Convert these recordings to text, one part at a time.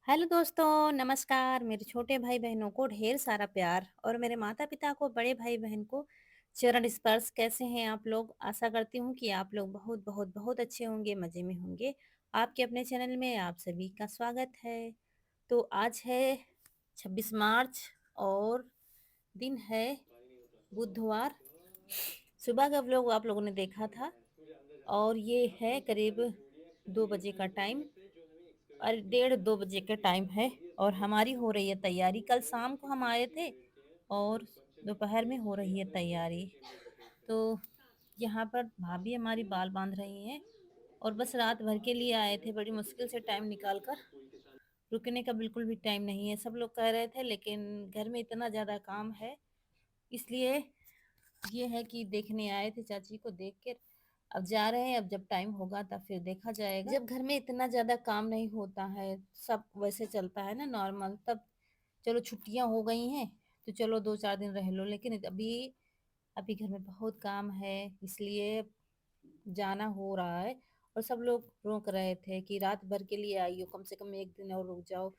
Hello दोस्तों, नमस्कार। मेरे छोटे भाई-बहनों को ढेर सारा प्यार और मेरे माता-पिता को, बड़े भाई-बहन को चरण स्पर्श। कैसे हैं आप लोग? आशा करती हूँ कि आप लोग बहुत, बहुत, बहुत अच्छे होंगे, मज़े में होंगे। आपके अपने चैनल में आप सभी का स्वागत है। तो आज है 26 मार्च और दिन है बुधवार। सुबह का व्लॉग आप लोगों ने देखा था और ये है करीब 2 बजे का टाइम और 1:30-2 बजे का टाइम है और हमारी हो रही है तैयारी। कल शाम को हम आए थे और दोपहर में हो रही है तैयारी। तो यहाँ पर भाभी हमारी बाल बांध रही हैं और बस रात भर के लिए आए थे, बड़ी मुश्किल से टाइम निकाल कर। रुकने का बिल्कुल भी टाइम नहीं है, सब लोग कह रहे थे, लेकिन घर में इतना ज़्यादा काम है, इसलिए ये है कि देखने आए थे चाची को देख कर। अब जा रहे हैं, अब जब टाइम होगा तब फिर देखा जाएगा। जब घर में इतना ज्यादा काम नहीं होता है, सब वैसे चलता है ना नॉर्मल, तब चलो छुट्टियां हो गई हैं तो चलो 2-4 दिन रह लो, लेकिन अभी अभी घर में बहुत काम है, इसलिए जाना हो रहा है। और सब लोग रोक रहे थे कि रात भर के लिए आई हो, कम से कम एक दिन और रुक जाओ।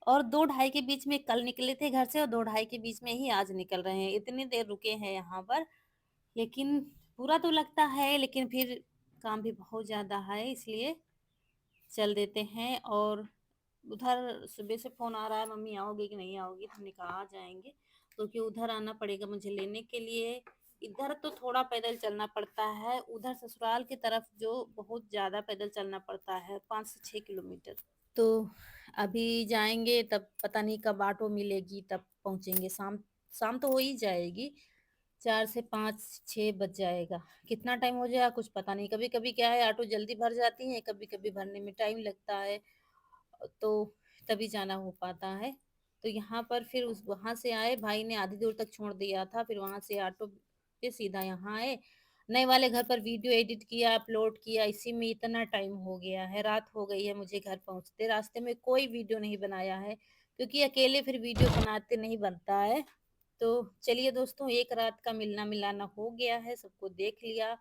और 2 ढाई के बीच में कल निकले थे घर से और 2 ढाई के बीच में ही आज निकल रहे हैं, इतनी देर रुके हैं यहाँ पर। लेकिन बुरा तो लगता है, लेकिन फिर काम भी बहुत ज़्यादा है, इसलिए चल देते हैं। और उधर सुबह से फ़ोन आ रहा है, मम्मी आओगी कि नहीं आओगी, तो हमने कहा आ जाएंगे, क्योंकि उधर आना पड़ेगा मुझे लेने के लिए। इधर तो थोड़ा पैदल चलना पड़ता है, उधर ससुराल की तरफ जो बहुत ज़्यादा पैदल चलना पड़ता है, 5 से 6 किलोमीटर। तो अभी जाएंगे, तब पता नहीं कब ऑटो मिलेगी, तब पहुंचेंगे। शाम शाम तो हो ही जाएगी, 4 से 5 6 बज जाएगा। कितना टाइम हो जाएगा कुछ पता नहीं। कभी कभी क्या है, ऑटो जल्दी भर जाती है, कभी कभी भरने में टाइम लगता है, तो तभी जाना हो पाता है। तो यहाँ पर फिर उस वहां से आए, भाई ने आधी दूर तक छोड़ दिया था, फिर वहां से ऑटो पे सीधा यहाँ आए। नए वाले घर पर वीडियो एडिट किया, अपलोड किया, इसी में इतना टाइम हो गया है, रात हो गई है मुझे घर पहुंचते। रास्ते में कोई वीडियो नहीं बनाया है, क्योंकि अकेले फिर वीडियो बनाते नहीं बनता है। तो चलिए दोस्तों, एक रात का मिलना मिलाना हो गया है, सबको देख लिया,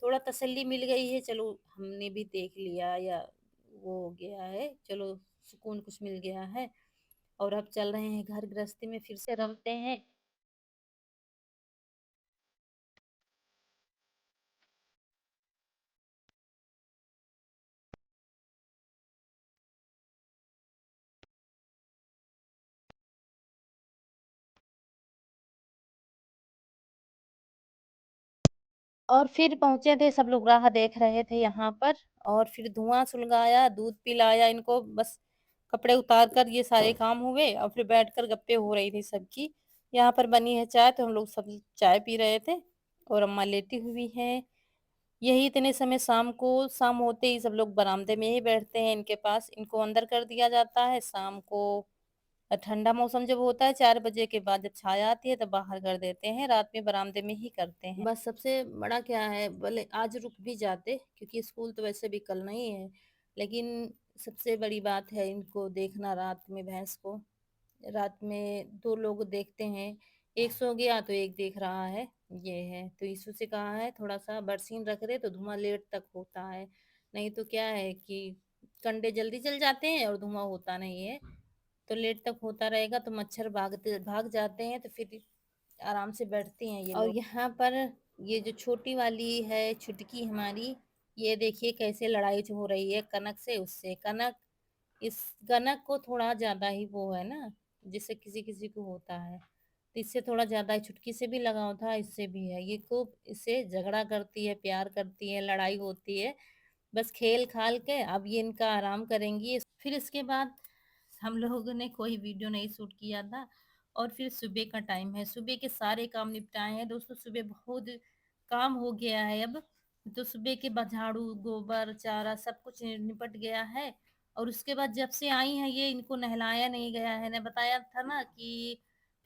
थोड़ा तसल्ली मिल गई है। चलो हमने भी देख लिया, या वो हो गया है, चलो सुकून कुछ मिल गया है। और अब चल रहे हैं घर गृहस्थी में, फिर से रमते हैं। और फिर पहुंचे थे, सब लोग राह देख रहे थे यहाँ पर। और फिर धुआं सुलगाया, दूध पिलाया इनको, बस कपड़े उतार कर ये सारे काम हुए और फिर बैठकर गप्पे हो रही थी सबकी। यहाँ पर बनी है चाय, तो हम लोग सब चाय पी रहे थे और अम्मा लेटी हुई है। यही इतने समय, शाम होते ही सब लोग बरामदे में ही बैठते हैं इनके पास, इनको अंदर कर दिया जाता है शाम को। ठंडा मौसम जब होता है, 4 बजे के बाद जब छाया आती है, तब बाहर कर देते हैं, रात में बरामदे में ही करते हैं। बस सबसे बड़ा क्या है, भले आज रुक भी जाते, क्योंकि स्कूल तो वैसे भी कल नहीं है, लेकिन सबसे बड़ी बात है इनको देखना, रात में भैंस को। रात में 2 लोग देखते हैं, एक सो गया तो एक देख रहा है, ये है। तो यीशु से कहा है थोड़ा सा बरसीन रख दे, तो धुआं लेट तक होता है। नहीं तो क्या है कि कंडे जल्दी जल जाते हैं और धुआं होता नहीं है, तो लेट तक होता रहेगा, तो मच्छर भाग जाते हैं, तो फिर आराम से बैठती हैं ये और लोग। यहाँ पर ये जो छोटी वाली है, छुटकी हमारी, ये देखिए कैसे लड़ाई हो रही है कनक से। उससे कनक, इस कनक को थोड़ा ज्यादा ही वो है ना, जिससे किसी किसी को होता है, तो इससे थोड़ा ज्यादा ही, छुटकी से भी लगाव था, इससे भी है। ये खूब इससे झगड़ा करती है, प्यार करती है, लड़ाई होती है। बस खेल खाल के अब ये इनका आराम करेंगी। फिर इसके बाद हम लोगों ने कोई वीडियो नहीं शूट किया था। और फिर सुबह का टाइम है, सुबह के सारे काम निपटाए हैं दोस्तों। सुबह बहुत काम हो गया है अब, तो सुबह के बाद झाड़ू, गोबर, चारा सब कुछ निपट गया है। और उसके बाद जब से आई हैं, ये इनको नहलाया नहीं गया है, ने बताया था ना कि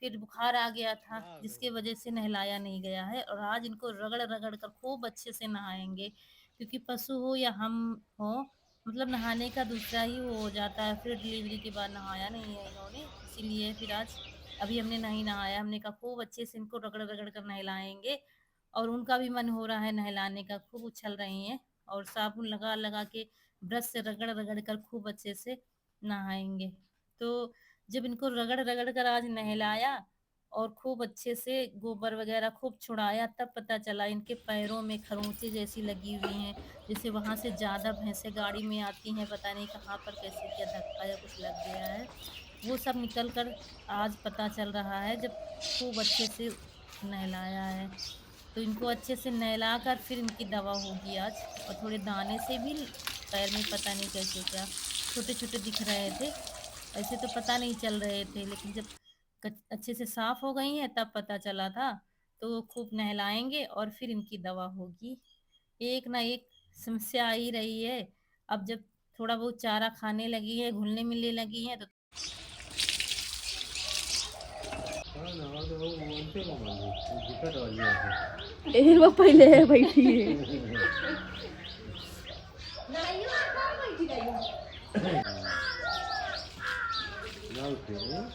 फिर बुखार आ गया था, जिसके वजह से नहलाया नहीं गया है। और आज इनको रगड़ रगड़ कर खूब अच्छे से नहाएंगे, क्योंकि पशु हो या हम हो, मतलब नहाने का दूसरा ही वो हो जाता है। फिर डिलीवरी के बाद नहाया नहीं है इन्होंने, इसीलिए फिर आज अभी हमने नहीं नहाया। हमने कहा खूब अच्छे से इनको रगड़ रगड़ कर नहलाएंगे। और उनका भी मन हो रहा है नहलाने का, खूब उछल रही हैं और साबुन लगा लगा के ब्रश से रगड़ रगड़ कर खूब अच्छे से नहाएंगे। तो जब इनको रगड़-रगड़ कर आज नहलाया और खूब अच्छे से गोबर वगैरह खूब छुड़ाया, तब पता चला इनके पैरों में खरोंचे जैसी लगी हुई हैं। जैसे वहाँ से ज़्यादा भैंसें गाड़ी में आती हैं, पता नहीं कहाँ पर कैसे क्या धक्का या कुछ लग गया है। वो सब निकल कर आज पता चल रहा है जब खूब अच्छे से नहलाया है। तो इनको अच्छे से नहला कर फिर इनकी दवा होगी आज, और थोड़े दाने से भी पैर में पता नहीं कैसे क्या छोटे-छोटे दिख रहे थे। ऐसे तो पता नहीं चल रहे थे, लेकिन जब अच्छे से साफ हो गई हैं तब पता चला था। तो खूब नहलाएँगे और फिर इनकी दवा होगी। एक ना एक समस्या आ ही रही है। अब जब थोड़ा बहुत चारा खाने लगी है, घुलने-मिलने लगी हैं तो हाँ ना, तो वो उनसे घुमाएँगे, वो दिक्कत वाली बात है। ए वो पहले है बैठी है। हुँ, ना उठे हैं।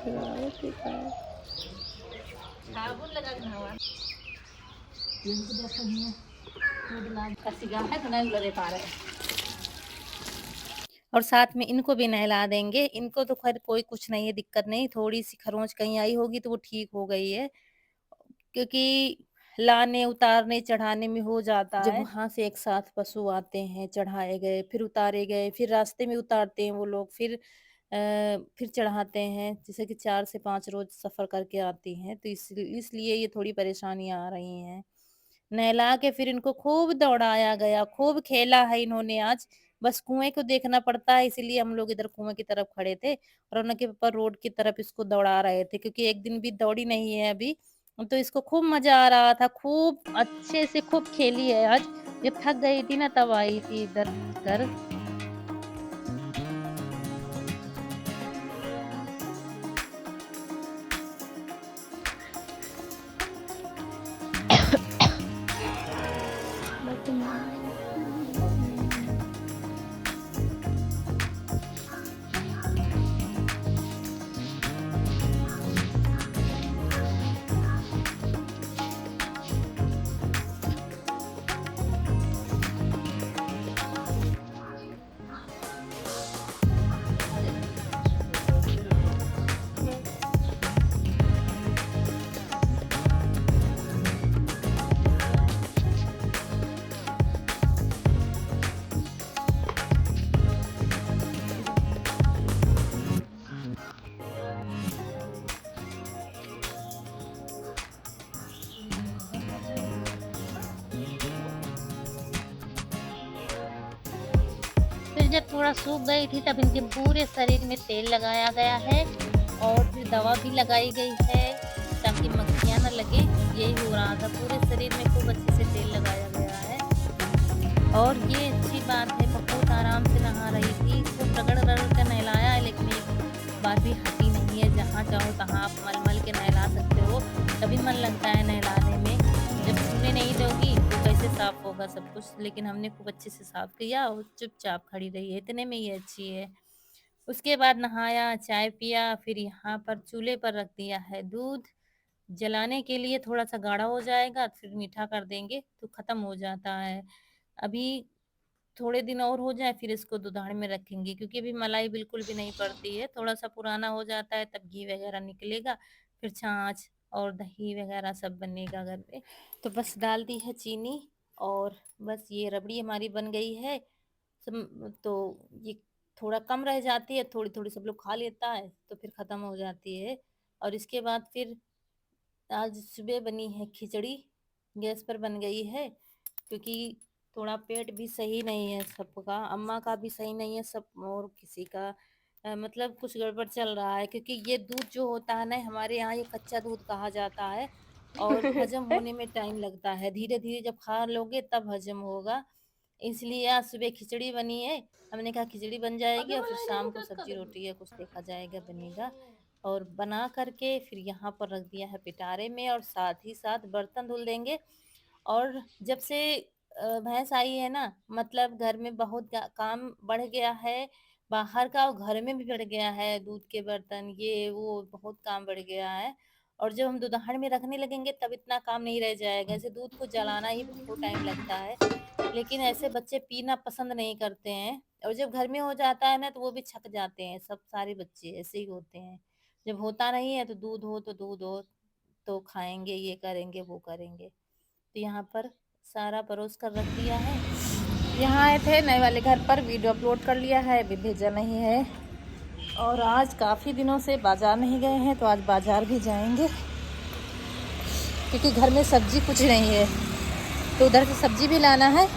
खिलाओ खिलाओ। साबुन लगा के नहवा इनको देखो हियां खूब लाग कसिगा है तो नहीं लगे पा रहे। और साथ में इनको भी नहला देंगे। इनको तो ख़ैर कोई कुछ नहीं है, दिक्कत नहीं, थोड़ी-सी खरोंच कहीं आई होगी तो वो ठीक हो गई है। क्योंकि लाने, उतारने, चढ़ाने में हो जाता जब है। वहाँ से एक साथ पशु आते हैं, चढ़ाए गए, फिर उतारे गए, फिर रास्ते में उतारते हैं वो लोग, फिर चढ़ाते हैं। जैसे कि 4 से 5 रोज़ सफ़र करके आती हैं, तो इसलिए ये थोड़ी परेशानियाँ आ रही हैं। नहला के फिर इनको खूब दौड़ाया गया, खूब खेला है इन्होंने आज। बस कुएँ को देखना पड़ता है, इसीलिए हम लोग इधर कुएँ की तरफ खड़े थे और उनके पापा रोड की तरफ इसको दौड़ा रहे थे, क्योंकि एक दिन भी दौड़ी नहीं है अभी। तो इसको खूब मज़ा आ रहा था, खूब अच्छे से खूब खेली है आज। जब थक गई थी ना तब आई थी इधर घर। फिर जब थोड़ा सूख गई थी तब इनके पूरे शरीर में तेल लगाया गया है और फिर दवा भी लगाई गई है ताकि मक्खियाँ ना लगे। यही हो रहा था, पूरे शरीर में खूब अच्छे से तेल लगाया गया है। और ये अच्छी बात है, बहुत आराम से नहा रही थी, खूब रगड़-रगड़ कर नहलाया है, लेकिन एक बार भी हटी नहीं है। जहाँ चाहो तहाँ आप मल-मल के नहला सकते हो, तभी मन लगता है नहलाने में। जब छूने नहीं दोगी तो कैसे साफ होगा सब कुछ। लेकिन हमने खूब अच्छे से साफ किया और चुपचाप खड़ी रही है, इतने में ये अच्छी है। उसके बाद नहाया, चाय पिया, फिर यहाँ पर चूल्हे पर रख दिया है दूध। जलाने के लिए थोड़ा-सा गाढ़ा हो जाएगा, फिर मीठा कर देंगे तो खत्म हो जाता है। अभी थोड़े दिन और हो जाएँ फिर इसको दुधार में रखेंगे, क्योंकि अभी मलाई बिल्कुल भी नहीं पड़ती है। थोड़ा-सा पुराना हो जाता है तब घी वगैरह निकलेगा, फिर छाछ और दही वगैरह सब बनेगा घर पे। तो बस डाल दी है चीनी और बस ये रबड़ी हमारी बन गई है। तो ये थोड़ा कम रह जाती है, थोड़ी-थोड़ी सब लोग खा लेता है, तो फिर खत्म हो जाती है। और इसके बाद फिर आज सुबह बनी है खिचड़ी, गैस पर बन गई है, क्योंकि थोड़ा पेट भी सही नहीं है सबका, अम्मा का भी सही नहीं है सब, और किसी का मतलब कुछ गड़बड़ चल रहा है, क्योंकि ये दूध जो होता है ना हमारे यहाँ ये कच्चा दूध कहा जाता है और हजम होने में टाइम लगता है। धीरे-धीरे जब खा लोगे तब हजम होगा। इसलिए आज सुबह खिचड़ी बनी है। हमने कहा खिचड़ी बन जाएगी और फिर शाम को सब्जी-रोटी या कुछ देखा जाएगा बनेगा। और बना कर के फिर यहाँ पर रख दिया है पिटारे में, और साथ ही साथ बर्तन धुल देंगे। और जब से भैंस आई है ना, मतलब घर में बहुत काम बढ़ गया है, बाहर का और घर में भी बढ़ गया है, दूध के बर्तन ये वो बहुत काम बढ़ गया है। और जब हम दूधाड़ में रखने लगेंगे तब इतना काम नहीं रह जाएगा। ऐसे दूध को जलाना ही बहुत टाइम लगता है, लेकिन ऐसे बच्चे पीना पसंद नहीं करते हैं और जब घर में हो जाता है ना तो वो भी छक जाते हैं, सब सारे बच्चे ऐसे ही होते हैं। जब होता नहीं है तो दूध हो तो खाएँगे, ये करेंगे, वो करेंगे। तो यहाँ पर सारा परोस कर रख दिया है। यहाँ आए थे नए वाले घर पर, वीडियो अपलोड कर लिया है, अभी भेजा नहीं है। और आज काफ़ी दिनों से बाज़ार नहीं गए हैं, तो आज बाज़ार भी जाएँगे क्योंकि घर में सब्ज़ी कुछ नहीं है, तो उधर से सब्ज़ी भी लाना है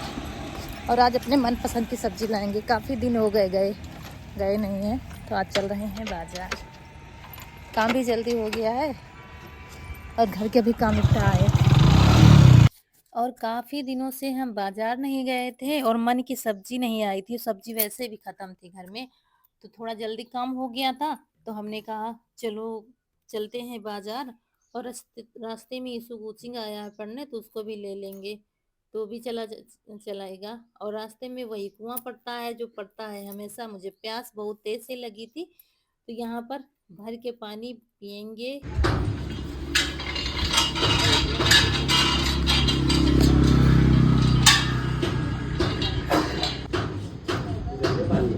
और आज अपने मनपसंद की सब्ज़ी लाएँगे। काफ़ी दिन हो गए गए नहीं हैं, तो आज चल रहे हैं बाज़ार। काम भी जल्दी हो गया है और घर के भी काम निपटा आए। और काफ़ी दिनों से हम बाज़ार नहीं गए थे और मन की सब्ज़ी नहीं आई थी, सब्ज़ी वैसे भी ख़त्म थी घर में, तो थोड़ा जल्दी काम हो गया था, तो हमने कहा चलो चलते हैं बाज़ार। और रास्ते में यीशु कोचिंग आया है पढ़ने, तो उसको भी ले लेंगे, तो भी चलाएगा। और रास्ते में वही कुआँ पड़ता है जो पड़ता है हमेशा। मुझे प्यास बहुत तेज़ से लगी थी, तो यहाँ पर भर के पानी पिएँगे। गंदे पानी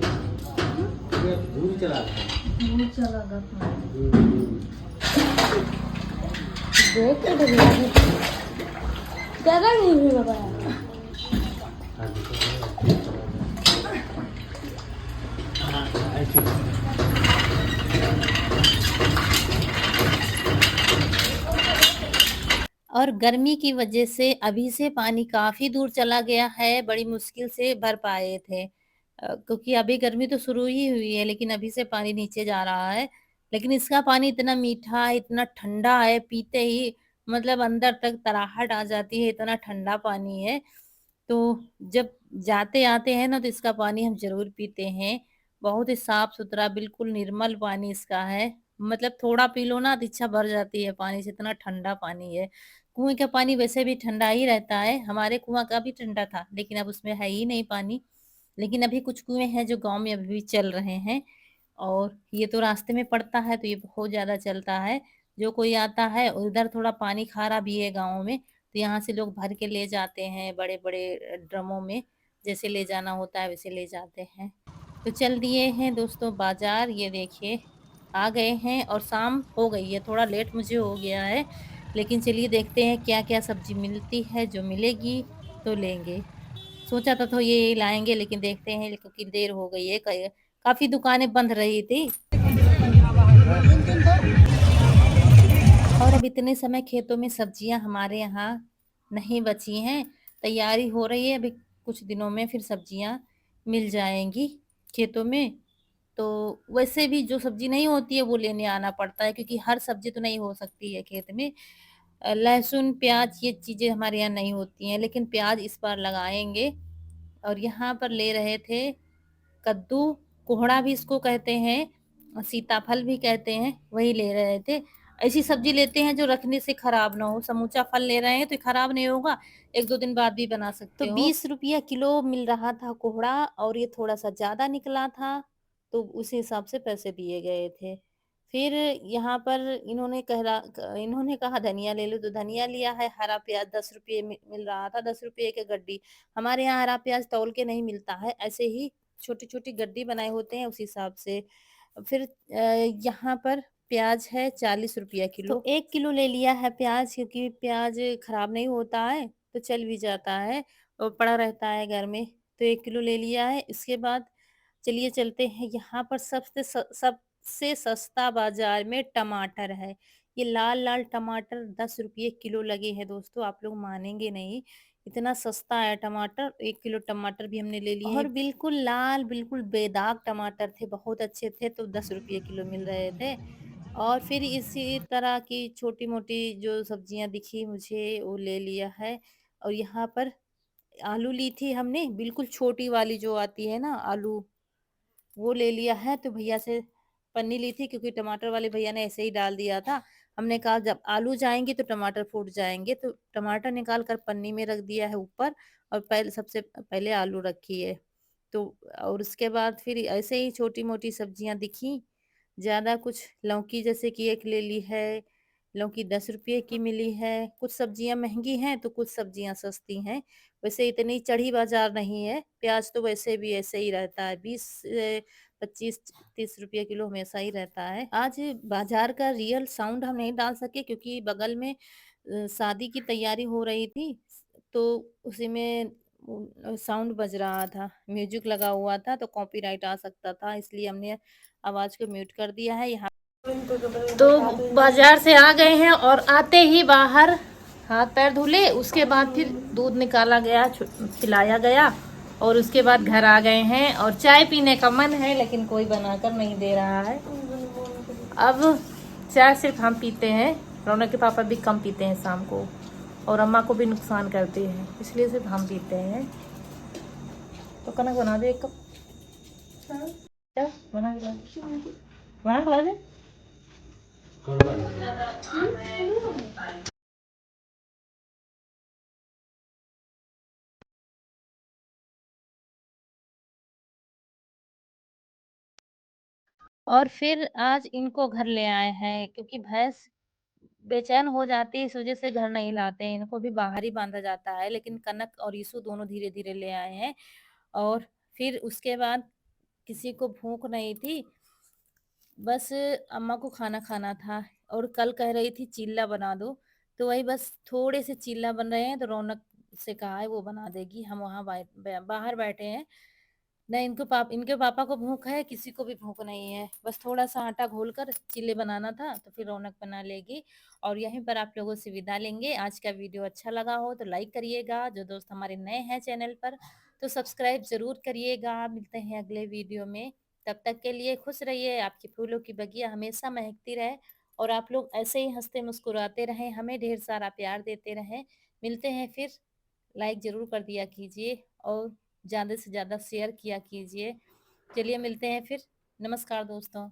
ये दूध चला रहा है। दूध चला गया पानी। हम्म। देख के डर लगा। ज़्यादा नहीं हुई बाबा। हाँ, देखो, दूध चला रहा है। हाँ, ऐसे और गर्मी की वजह से अभी से पानी काफ़ी दूर चला गया है, बड़ी मुश्किल से भर पाए थे। क्योंकि अभी गर्मी तो शुरू ही हुई है, लेकिन अभी से पानी नीचे जा रहा है। लेकिन इसका पानी इतना मीठा है, इतना ठंडा है, पीते ही मतलब अंदर तक तराहट आ जाती है, इतना ठंडा पानी है। तो जब जाते-आते हैं ना, तो इसका पानी हम ज़रूर पीते हैं। बहुत ही साफ-सुथरा, बिल्कुल निर्मल पानी इसका है। मतलब थोड़ा पी लो ना तो इच्छा भर जाती है पानी से, इतना ठंडा पानी है। कुएँ का पानी वैसे भी ठंडा ही रहता है, हमारे कुआँ का भी ठंडा था, लेकिन अब उसमें है ही नहीं पानी। लेकिन अभी कुछ कुएँ हैं जो गाँव में अभी भी चल रहे हैं और ये तो रास्ते में पड़ता है, तो ये बहुत ज़्यादा चलता है। जो कोई आता है उधर थोड़ा पानी खारा भी है गाँव में, तो यहाँ से लोग भर के ले जाते हैं बड़े-बड़े ड्रमों में, जैसे ले जाना होता है वैसे ले जाते हैं। तो चल दिए हैं दोस्तों बाज़ार, ये देखिए आ गए हैं और शाम हो गई है, थोड़ा लेट मुझे हो गया है, लेकिन चलिए देखते हैं क्या-क्या सब्ज़ी मिलती है, जो मिलेगी तो लेंगे। सोचा था तो ये लाएँगे, लेकिन देखते हैं क्योंकि देर हो गई है, काफ़ी दुकानें बंद रही थी। और अब इतने समय खेतों में सब्जियां हमारे यहाँ नहीं बची हैं, तैयारी हो रही है, अभी कुछ दिनों में फिर सब्जियां मिल जाएंगी खेतों में। तो वैसे भी जो सब्जी नहीं होती है वो लेने आना पड़ता है, क्योंकि हर सब्जी तो नहीं हो सकती है खेत में। लहसुन प्याज ये चीजें हमारे यहाँ नहीं होती हैं, लेकिन प्याज इस बार लगाएंगे। और यहाँ पर ले रहे थे कद्दू, कोहड़ा भी इसको कहते हैं, सीताफल भी कहते हैं, वही ले रहे थे। ऐसी सब्जी लेते हैं जो रखने से खराब ना हो, समूचा फल ले रहे हैं तो खराब नहीं होगा, 1-2 दिन बाद भी बना सकते हो। तो 20 रुपया किलो मिल रहा था कोहड़ा और ये थोड़ा-सा ज़्यादा निकला था, तो उस हिसाब से पैसे दिए गए थे। फिर यहाँ पर इन्होंने कहा धनिया ले लो, तो धनिया लिया है, हरा प्याज़ 10 रुपये मिल रहा था, 10 रुपये की गड्डी। हमारे यहाँ हरा प्याज़ तौल के नहीं मिलता है, ऐसे ही छोटी-छोटी गड्डी बनाए होते हैं उस हिसाब से। फिर यहाँ पर प्याज़ है 40 रुपया किलो। तो 1 किलो ले लिया है प्याज़, क्योंकि प्याज़ खराब नहीं होता है, तो चल भी जाता है और पड़ा रहता है घर में, तो 1 किलो ले लिया है। इसके बाद चलिए चलते हैं, यहाँ पर सबसे सस्ता बाज़ार में टमाटर है। ये लाल-लाल टमाटर 10 रुपये किलो लगे हैं दोस्तों, आप लोग मानेंगे नहीं। इतना सस्ता है टमाटर, 1 किलो टमाटर भी हमने ले लिए और बिल्कुल लाल, बिल्कुल बेदाग टमाटर थे, बहुत अच्छे थे, तो 10 रुपये किलो मिल रहे थे। और फिर इसी तरह की छोटी-मोटी जो सब्जियाँ दिखी मुझे, वो ले लिया है। और यहाँ पर आलू ली थी हमने, बिल्कुल छोटी वाली जो आती है ना आलू, वो ले लिया है। तो भैया से पन्नी ली थी, क्योंकि टमाटर वाले भैया ने ऐसे ही डाल दिया था। हमने कहा जब आलू जाएँगे तो टमाटर फूट जाएँगे, तो टमाटर निकाल कर पन्नी में रख दिया है ऊपर और सबसे पहले आलू रखी है। तो और उसके बाद फिर ऐसे ही छोटी-मोटी सब्जियाँ दिखी, ज़्यादा कुछ लौकी जैसे कि एक ले ली है, लौकी 10 रुपये की मिली है। कुछ सब्जियां महंगी हैं तो कुछ सब्जियां सस्ती हैं। वैसे इतनी चढ़ी बाजार नहीं है। प्याज तो वैसे भी ऐसे ही रहता है, 20 25 30 रुपये किलो हमेशा ही रहता है। आज बाजार का रियल साउंड हम नहीं डाल सके क्योंकि बगल में शादी की तैयारी हो रही थी, तो उसी में साउंड बज रहा था, म्यूजिक लगा हुआ था, तो कॉपीराइट आ सकता था, इसलिए हमने आवाज को म्यूट कर दिया है। यहाँ तो बाजार से आ गए हैं और आते ही बाहर हाथ पैर धुले, उसके बाद फिर दूध निकाला गया, पिलाया गया और उसके बाद घर आ गए हैं और चाय पीने का मन है लेकिन कोई बनाकर नहीं दे रहा है। अब चाय सिर्फ हम पीते हैं, रौनक के पापा भी कम पीते हैं शाम को और अम्मा को भी नुकसान करते हैं, इसलिए सिर्फ हम पीते हैं। तो कनक बना दे एक कप। क्या बना के ला दे? बना के ला दे। कड़वा नहीं। और फिर आज इनको घर ले आए हैं क्योंकि भैंस बेचैन हो जाती है, इस वजह से घर नहीं लाते हैं, इनको भी बाहर ही बांधा जाता है। लेकिन कनक और यीशु दोनों धीरे धीरे ले आए हैं। और फिर उसके बाद किसी को भूख नहीं थी, बस अम्मा को खाना खाना था और कल कह रही थी चीला बना दो, तो वही बस थोड़े से चीला बन रहे हैं, तो रौनक से कहा है वो बना देगी। हम वहाँ बाहर बैठे हैं। नहीं, इनके पापा को भूख है, किसी को भी भूख नहीं है। बस थोड़ा सा आटा घोल कर चिल्ले बनाना था, तो फिर रौनक बना लेगी और यहीं पर आप लोगों से विदा लेंगे। आज का वीडियो अच्छा लगा हो तो लाइक करिएगा, जो दोस्त हमारे नए हैं चैनल पर तो सब्सक्राइब जरूर करिएगा। मिलते हैं अगले वीडियो में, तब तक के लिए खुश रहिए, आपकी फूलों की बगिया हमेशा महकती रहे और आप लोग ऐसे ही हंसते मुस्कुराते रहें, हमें ढेर सारा प्यार देते रहें। मिलते हैं फिर, लाइक ज़रूर कर दिया कीजिए और ज़्यादा से ज़्यादा शेयर किया कीजिए। चलिए मिलते हैं फिर। नमस्कार दोस्तों।